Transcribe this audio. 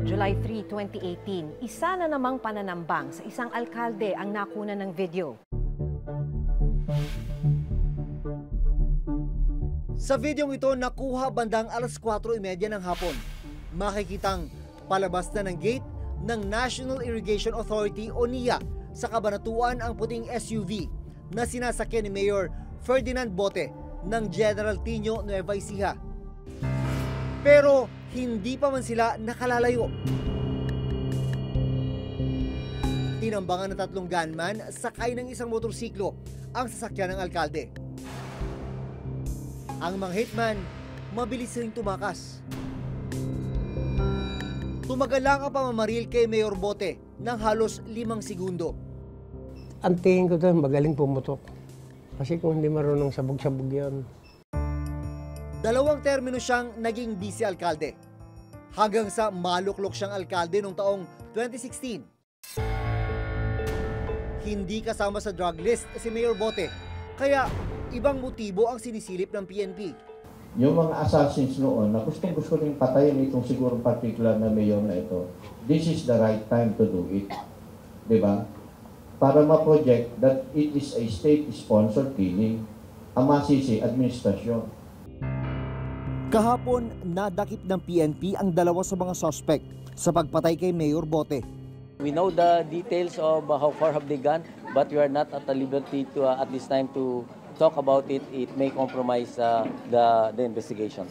July 3, 2018, isa na namang pananambang sa isang alkalde ang nakuna ng video. Sa videong ito, nakuha bandang alas 4:30 ng hapon. Makikitang palabas na ng gate ng National Irrigation Authority o NIA sa Cabanatuan ang puting SUV na sinasakyan ni Mayor Ferdinand Bote ng General Tino Nueva Ecija. Pero hindi pa man sila nakalalayo. Tinambangan ng 3 gunman sakay ng isang motorsiklo ang sasakyan ng alkalde. Ang mga hitman, mabilis ring tumakas. Tumagal lang ang pamamaril kay Mayor Bote ng halos 5 segundo. Ang tingin ko doon, magaling pumutok. Kasi kung hindi marunong sabog-sabog yan. 2 termino siyang naging vice-alkalde. Hanggang sa maluklok siyang alkalde noong taong 2016. Hindi kasama sa drug list si Mayor Bote, kaya ibang motibo ang sinisilip ng PNP. Yung mga assassins noon na gustong-gusto rin patayin itong siguro particular na mayor na ito, this is the right time to do it. Diba? Para ma-project that it is a state-sponsored killing, ang masisi administrasyon. Kahapon, nadakip ng PNP ang 2 sa mga suspect sa pagpatay kay Mayor Bote. We know the details of how far have they gone, but we are not at the liberty to at this time to talk about it. It may compromise the investigation.